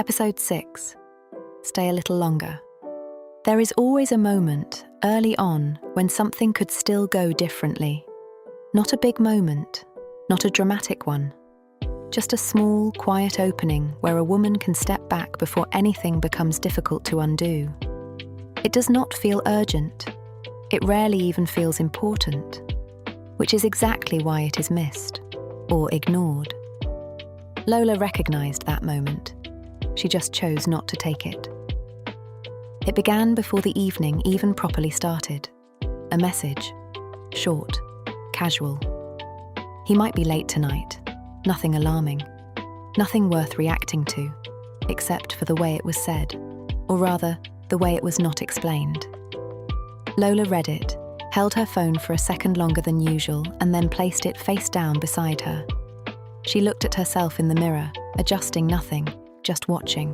Episode 6. Stay a little longer. There is always a moment, early on, when something could still go differently. Not a big moment, not a dramatic one. Just a small, quiet opening where a woman can step back before anything becomes difficult to undo. It does not feel urgent. It rarely even feels important, which is exactly why it is missed, or ignored. Lola recognized that moment. She just chose not to take it. It began before the evening even properly started. A message. Short. Casual. He might be late tonight. Nothing alarming. Nothing worth reacting to, except for the way it was said, or rather, the way it was not explained. Lola read it, held her phone for a second longer than usual, and then placed it face down beside her. She looked at herself in the mirror, adjusting nothing, just watching.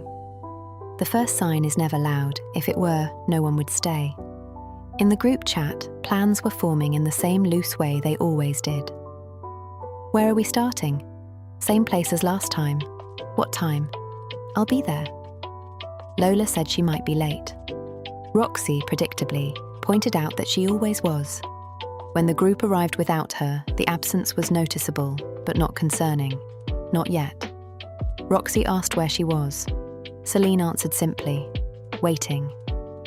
The first sign is never loud. If it were, no one would stay. In the group chat, plans were forming in the same loose way they always did. Where are we starting? Same place as last time. What time? I'll be there. Lola said she might be late. Roxy, predictably, pointed out that she always was. When the group arrived without her, the absence was noticeable, but not concerning. Not yet. Roxy asked where she was. Celine answered simply, waiting.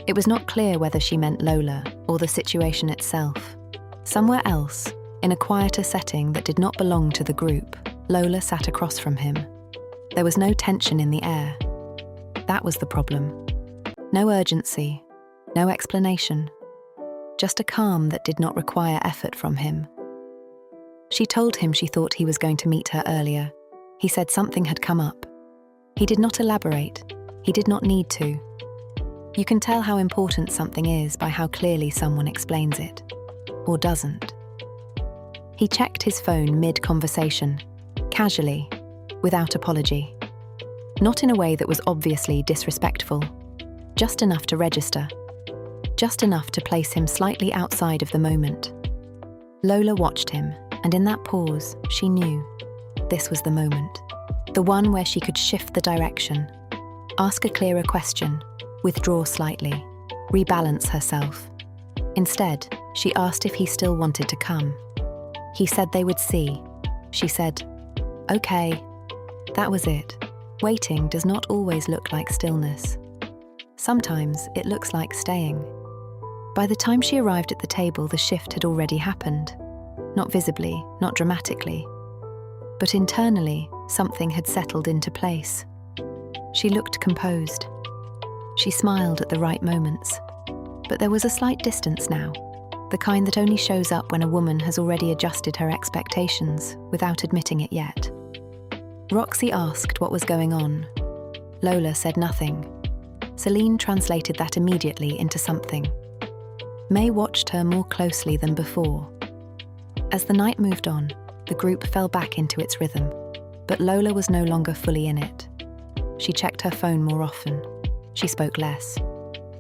It was not clear whether she meant Lola or the situation itself. Somewhere else, in a quieter setting that did not belong to the group, Lola sat across from him. There was no tension in the air. That was the problem. No urgency, no explanation. Just a calm that did not require effort from him. She told him she thought he was going to meet her earlier. He said something had come up. He did not elaborate. He did not need to. You can tell how important something is by how clearly someone explains it. Or doesn't. He checked his phone mid-conversation, casually, without apology. Not in a way that was obviously disrespectful. Just enough to register. Just enough to place him slightly outside of the moment. Lola watched him, and in that pause, she knew. This was the moment. The one where she could shift the direction, ask a clearer question, withdraw slightly, rebalance herself. Instead, she asked if he still wanted to come. He said they would see. She said, "Okay." That was it. Waiting does not always look like stillness. Sometimes it looks like staying. By the time she arrived at the table, the shift had already happened. Not visibly, not dramatically. But internally, something had settled into place. She looked composed. She smiled at the right moments. But there was a slight distance now, the kind that only shows up when a woman has already adjusted her expectations without admitting it yet. Roxy asked what was going on. Lola said nothing. Celine translated that immediately into something. May watched her more closely than before. As the night moved on, the group fell back into its rhythm, but Lola was no longer fully in it. She checked her phone more often. She spoke less.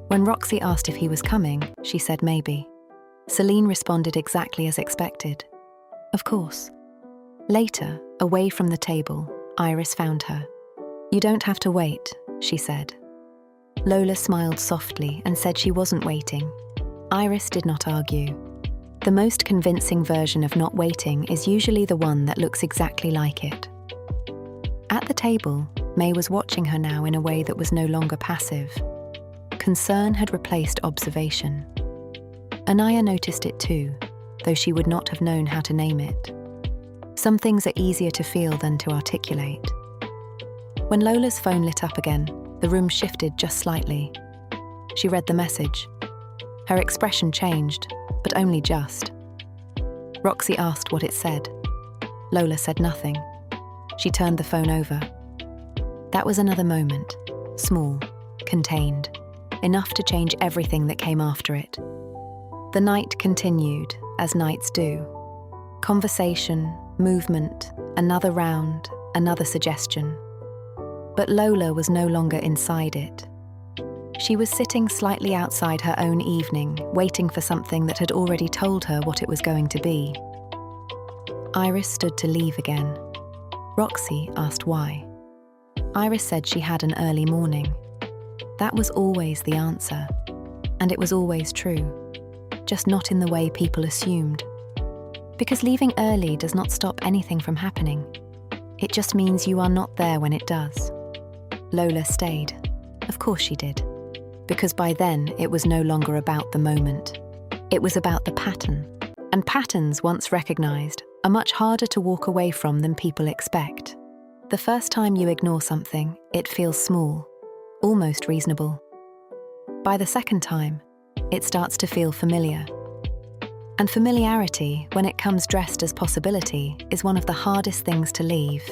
When Roxy asked if he was coming, she said maybe. Celine responded exactly as expected. Of course. Later, away from the table, Iris found her. "You don't have to wait," she said. Lola smiled softly and said she wasn't waiting. Iris did not argue. The most convincing version of not waiting is usually the one that looks exactly like it. At the table, May was watching her now in a way that was no longer passive. Concern had replaced observation. Anaya noticed it too, though she would not have known how to name it. Some things are easier to feel than to articulate. When Lola's phone lit up again, the room shifted just slightly. She read the message. Her expression changed, but only just. Roxy asked what it said. Lola said nothing. She turned the phone over. That was another moment, small, contained, enough to change everything that came after it. The night continued, as nights do. Conversation, movement, another round, another suggestion. But Lola was no longer inside it. She was sitting slightly outside her own evening, waiting for something that had already told her what it was going to be. Iris stood to leave again. Roxy asked why. Iris said she had an early morning. That was always the answer, and it was always true, just not in the way people assumed. Because leaving early does not stop anything from happening. It just means you are not there when it does. Lola stayed. Of course she did. Because by then, it was no longer about the moment. It was about the pattern. And patterns, once recognized, are much harder to walk away from than people expect. The first time you ignore something, it feels small, almost reasonable. By the second time, it starts to feel familiar. And familiarity, when it comes dressed as possibility, is one of the hardest things to leave.